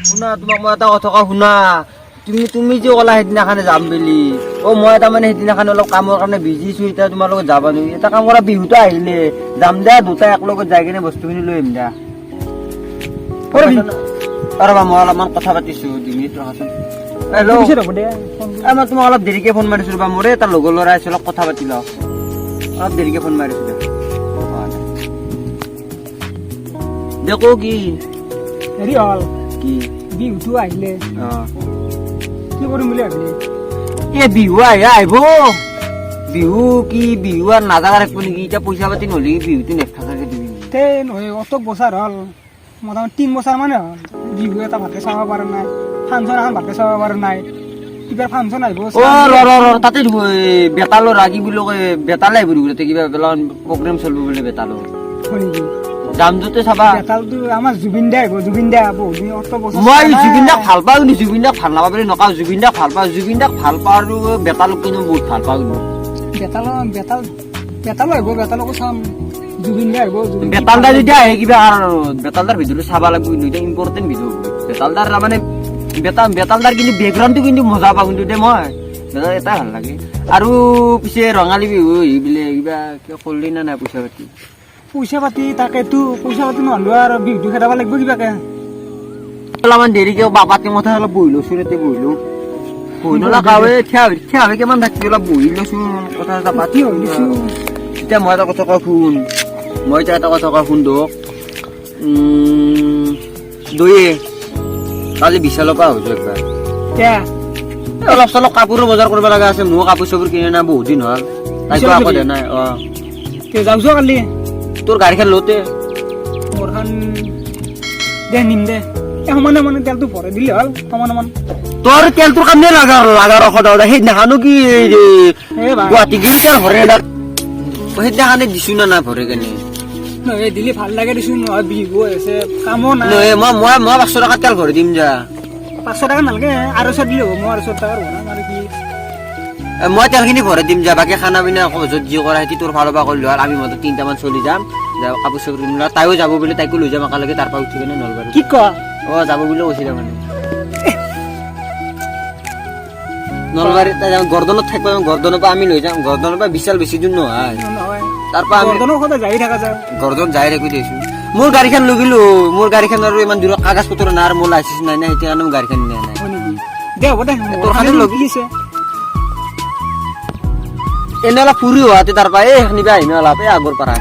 শুনা তোমাক মই এটা কথা কওঁ শুনা তুমি যে ক'লা সেইদিনাখনে যাম বুলি মই তাৰমানে সেইদিনাখনে অলপ কামৰ কাৰণে বিজিছো এতিয়া তোমাৰ লগত যাবা নোৱাৰি এটা কাম কৰা বিহুটো আহিলে যাম দে দুটাই একেলগত যাই কিনে বস্তুখিনি লৈ আহিম দে ৰ'বা মই অলপমান কথা পাতিছো ডিঙিত ৰখাচোন হেল্ল' মই তোমাক অলপ দেৰিকে ফোন মাৰিছো ৰ'বা মোৰ এটা লগৰ ল'ৰা আছে অলপ কথা পাতি লওঁ অলপ দেৰিকে ফোন মাৰিছো দে কওঁ কি হেৰি হ'ল কি বিহুটো আহিলে কি কৰিম বুলি ভাবিলে বিহু আহিব বিহু কি বিহু আৰু নাজাগা ৰাখিব নেকি এতিয়া পইচা পাতি নহ'লে বিহুটো নেথাকাকে দিবি তে নহয় অত বছৰ হ'ল মোটামুটি 3 বছৰ মানে হ'ল বিহু এটা ভালকে চাব পৰা নাই ফাংচন এখন ভালকে চাব পৰা নাই কিবা ফাংচন আহিব তাতে বেতালৰ ৰাগি বুলি কয় বেতালে আহিব গোটেই কিবা প্ৰগ্ৰেম চলিব বোলে বেতালৰ হয় নেকি যাম যতে চাবা বেতালটো আমাৰ জুবিন দা আহিব জুবিন দা বহুত দিন অত বছৰ মই জুবিন দাক ভাল পাওঁ কিন্তু জুবিন দাক ভাল নাপাওঁ বুলি নকওঁ জুবিন দাক ভাল পাওঁ আৰু বেতালক কিন্তু বহুত ভাল পাওঁ কিন্তু বেতালো আহিব বেতালকো চাম জুবিন দা আহিব বেতাল দা যদি আহে কিবা বেতাল দাৰ ভিডিঅ'টো চাব লাগিব কিন্তু এতিয়া ইম্পৰ্টেণ্ট ভিডিঅ' বেতাল দাৰ মানে বেতাল দাৰ কিন্তু বেকগ্ৰাউণ্ডটো কিন্তু মজা পাওঁ কিন্তু দেই মই বেতাল এটাই ভাল লাগে আৰু পিছে ৰঙালী বিহু বোলে কিবা কিবা কৰিলি নে নাই পইচা পাতি তাকেতো পইচা পাতি নহ'লেও আৰু বিহুটো খেদাব লাগিব কিবাকে অলপমান দেৰিকে পাতি মথা অলপ বহি লৈছো বহি নলাকাৱে থিয়া হৈ কিমান থাকি অলপ বহি লৈছো কথা এটা পাতি এতিয়া মই এটা কথা কওঁ শুন দক দয়ে কালি বিশালৰ পৰা হৈছো একবাৰ অলপ চলপ কাপোৰৰ বজাৰ কৰিব লগা আছে মোৰ কাপোৰ চাপোৰ কিনে নাই বহুত দিন হ'ল তাইকো আকৌ দে নাই যাওঁছ কালি তোৰ গাড়ীখন লওঁতে মোৰখন দে নিম দে সমানে মানে তেলটো ভৰাই দিলে হ'ল সমান তোৰ তেলটোৰ কাৰণে লাগা ৰখা সেইদিনাখনো কি গুৱাহাটী গিৰি তেল ভৰে সেইদিনাখনে দিছো না নাই ভৰে কেনে নহয় দিলে ভাল লাগে দিছো নহয় বিহু আছে কামো নাই মই 500 টকা তেল ভৰাই দিম যা 500 টকা নালাগে 250 দিলে হ'ব মই 250 টকাৰ ভৰাম আৰু কি মই তেলখিনি ভৰাই দিম যা বাকী খানা পিনা য'ত যি কৰা সেইটো তোৰ ফালৰ পৰা কৰিলো আৰু আমি মতে 3টামান চলি যাম কাপোৰ চাপোৰ কিনিম তাইও যাব বুলি তাইকো লৈ যাম একেলগে তাৰ পৰা উঠি কেনে নলবাৰী কি কোৱা যাব বুলি কৈছিলে মানে নলবাৰী গৰ্দনত থাকিব গৰ্দনৰ পৰা আমি লৈ যাম গৰ্দনৰ পৰা বিশাল বেছি দূৰ নহয় তাৰ পৰা গৰ্দন যাই থাকো দিছো মোৰ গাড়ীখন লৈ গলো মোৰ গাড়ীখন আৰু ইমান দূৰ কাগজ পত্ৰ নাই আৰু মোৰ লাইচেঞ্চ নাই সেইটো কাৰণে মোৰ গাড়ীখন নিয়া নাই তোৰ খানে লগিছে এনে অলপ ফুৰি হোৱাতে তাৰ পৰা এইখিনিবা আহিম অলপ আগৰ পৰা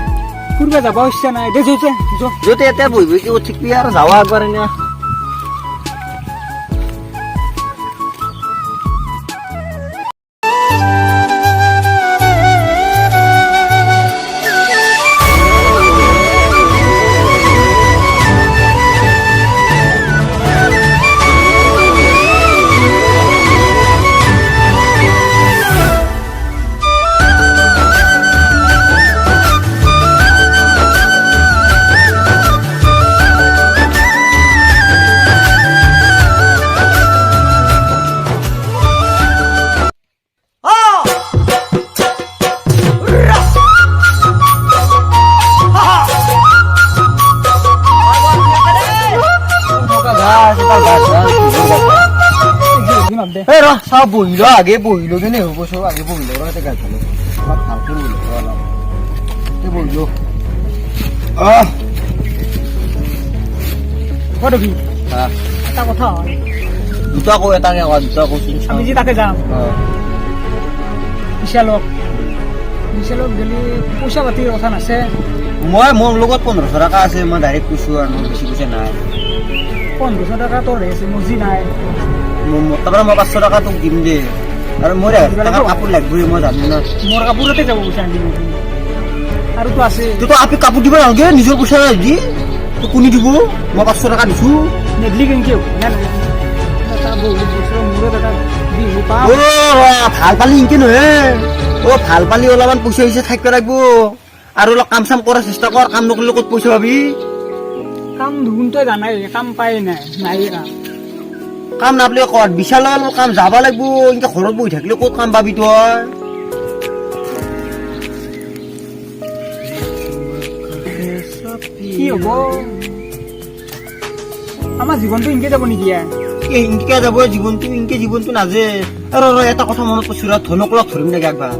ফুৰিব যাব ইচ্ছা নাই দে য'তে এতিয়া বহি বহি ঠিকবি আৰু যাৱা একবাৰ এনে বহিল আগে বহিল কেনে হ'ব চব আগে বহিল গাছ ভাল কৰি বহিল এটা কথা হয় দুটা কওঁ এটা দুটা কৈছো আমি যে তাকে যাম বিশালক গেলি পইচা পাতিৰ কথা নাছে মই মোৰ লগত 1500 টকা আছে মই ডাইৰেক্ট কৈছো আৰু বেছি পইচা নাই 1500 টকা তোৰ আছে মজি নাই তাৰপৰা মই 500 টকা তোক দিম দে আৰু মোৰ কাপোৰ লাগবই মই যাম না মোৰ কাপোৰতে যাব পইচা দিম আৰু তো আছে তোক আপি কাপোৰ দিব নালাগে নিজৰ পইচা দি তোক কোনি দিব মই 500 টকা দিছো নেগলি কেনকে ভাল পালি ইনকে নহয় ভাল পালি অলপমান পইচা হিচাপ থাকিব লাগিব আৰু অলপ কাম চাম কৰাৰ চেষ্টা কৰ কাম নকৰিলে ক'ত পইচা পাবি কাম দেখোন তই জানাই কাম পাই নাই কাম নাপালে ক'ত বিশালৰ কাম যাব লাগিব এনেকে ঘৰত বহি থাকিলে ক'ত কাম পাবি তই কি হ'ব আমাৰ জীৱনটো ইনকে যাব নেকি ইনকে যাব জীৱনটো ইনকে জীৱনটো নাজে আৰু এটা কথা মনত পৰিছো ধনক লগ ধৰিম নেকি একবাৰ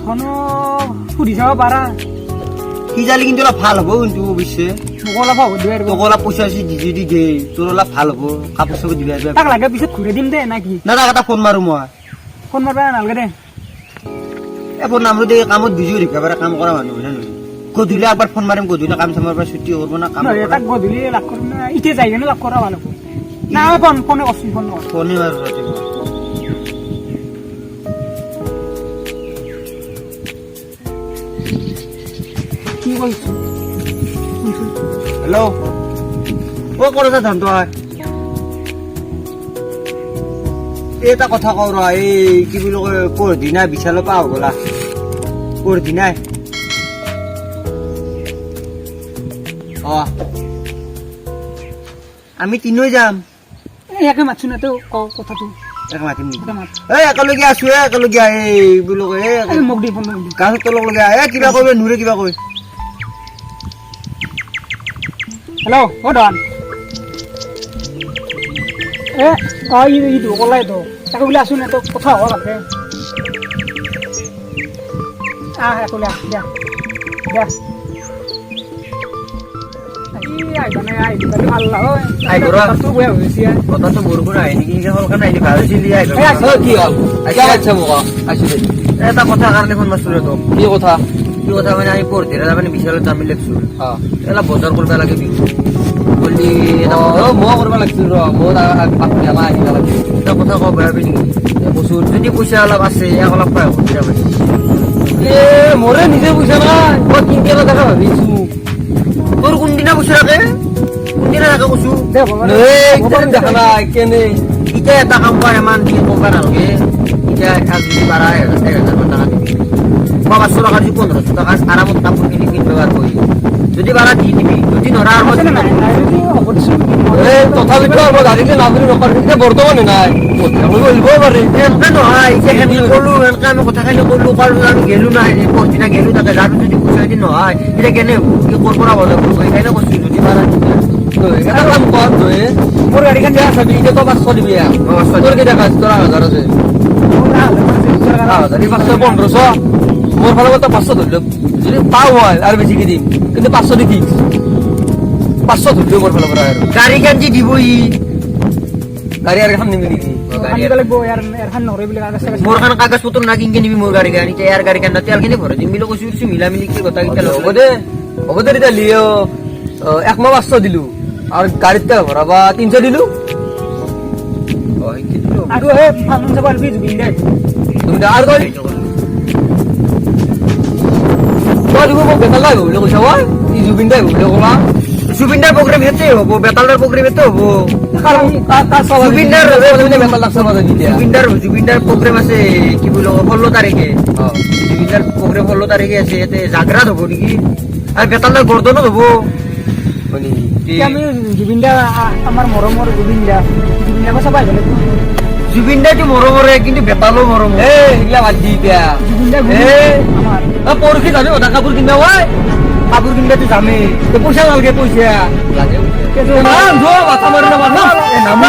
ধনক সুধি চাব পাৰা সি যালে কিন্তু অলপ ভাল হ'ব কিন্তু অৱশ্যে মোক অলপ হ'ব দিব তোক অলপ পইচা চইচা দি দে তোৰ অলপ ভাল হ'ব কাপোৰ চাপোৰ দিবি তাক লাগে পিছত ঘূৰাই দিম দে না কি না তাক এটা ফোন মাৰো মই ফোন মাৰিবা নালাগে দে ফোন নামৰো দে কামত বিজি হৈ থাকিব পাৰে কাম কৰা মানুহ হয় নে গধূলি একবাৰ ফোন মাৰিম গধূলি কাম চামৰ পৰা ছুটি কৰিব না কাম তাক গধূলি লাগ কৰিম না এতিয়া যাই কিনে লাগ কৰা ভাল হ'ব না ফোনে কৰছোন ফোন নকৰ ফোনে মাৰো ৰাতিপুৱা কি কৈছো হেল্ল' অ' ক'ত আছা ধন তই এটা কথা কওঁ ৰ এই কি বুলি কয় পৰদিনা বিশালৰ পৰা আহ গ'লা পৰদিনাই অ আমি তিনিও যাম ইয়াকে মাতছো না তো কথাটো মাতিম নেকি মাত একেলগে আছো একেলগে এই বুলি কয় মোক দি ফোন গাছত তলক লগে কিবা কয় নুৰে কিবা কয় হেল্ল' অ ধন ইটো ক'লাই তো তাকে বোলে আছো না তো কথা হ'ব ভালকে একলে দিয়া দিয়া কথাটো বৰষুণ আহে নেকি সলকান আহিলি ভাল হৈছিল কি হ'ল এটা কথা কাৰণে ফোন মাৰিছিলো তোক কি কথা মানে আমি পৰদিনা তাৰমানে বিশালত যাম বুলি লাগছো অলপ বজাৰ কৰিব লাগে বিহু বলি মই কৰিব লাগিছিল ৰ মই আহিব লাগিছিল এটা কথা কব বেয়া পাবি নেকি বস্তু যদি পইচা অলপ আছে ইয়াক অলপ পাই সুবিধা পাইছো মোৰে নিজে পইচা নাই মই কিনকে দেখা ভাবিছো তোৰ কোনদিনা পইচা থাকে কোনদিনা থাকে কৈছো দেখা নাই কেনে এতিয়া এটা কাম কৰা ইমান দিন ক'ব নালাগে এতিয়া যদি 1,000-1,000 টকা দিবি মই 500 টকা দি 1500 টকা আৰামত কাপোৰ কিনি ব্যৱহাৰ কৰি যদি বাৰা দি দিবি যদি নৰা আৰু তথাপিতো গাড়ীতে নাবৰি নকৰি বৰ্তমানে নাই আহিব পাৰে এনেকে নহয় এতিয়া কলো এনেকে আমি কথাখিনি কলো আমি গেলো নাই পৰদিনা গেলো তাতে যাৰ যদি পইচা যদি নহয় এতিয়া কেনে হ'ব কি ক'ৰ পৰা বজাৰ কৰিব সেইকাৰণে কৈছো যদি বাৰা এটা কাম কৰ তই মোৰ গাড়ীখন দিয়া চাবি এতিয়া তই 500 দিবি তোৰ কেইটা কাজ তোৰ 1000 আছে 1500 মোৰ ফালৰ পৰা 500 ধৰিলো যদি পাওঁ হয় আৰু বেছিকে দিম কিন্তু 500 দি ফিক্স 500 ধৰিলো মোৰ ফালৰ পৰা আৰু গাড়ীখন যি দিব ই গাড়ী আৰু এখন নিবি নেকি মোৰ খান কাগজ পত্ৰ না কিনকে নিবি মোৰ গাড়ী গাড়ী ইয়াৰ গাড়ীখন না তেলখিনি ভৰাই দিম বুলি কৈছো মিলা মিলি কথা হ'ব দে তেতিয়া লিঅ 1 মাহ 500 দিলো আৰু গাড়ীত তেল ভৰাবা 300 দিলো আৰু ফাংচন যাব আলবি জুবিন দে তুমি আৰু কই তই দিব মোক বেতাল লাগিব বুলি কৈছা হয় ই জুবিন দাই বুলি ক'লা জুবিন দাৰ প্ৰগ্ৰাম হেতে হ'ব বেতালৰ প্ৰগ্ৰাম হেতে হ'ব জুবিন দাৰ প্ৰগ্ৰাম আছে কি বুলি 16 তাৰিখে জুবিন দাৰ প্ৰগ্ৰাম 16 তাৰিখে আছে ইয়াতে জাগৰাত হ'ব নেকি আৰু বেতালৰ গৰ্দনত হ'ব আমি জুবিন দা আমাৰ মৰমৰ জুবিন দাক চাব আহিব লাগিব জুবিন দাইটো মৰমৰে কিন্তু বেতালো মৰম এইগিলা বাদ দি দিয়া পৰহি যাবি অদা কাপোৰ কিনিবা হয় কাপোৰ কিনিবাতো যামেই পইচা নালাগে পইচা লাগে মাথা মাৰি নামাৰ নাম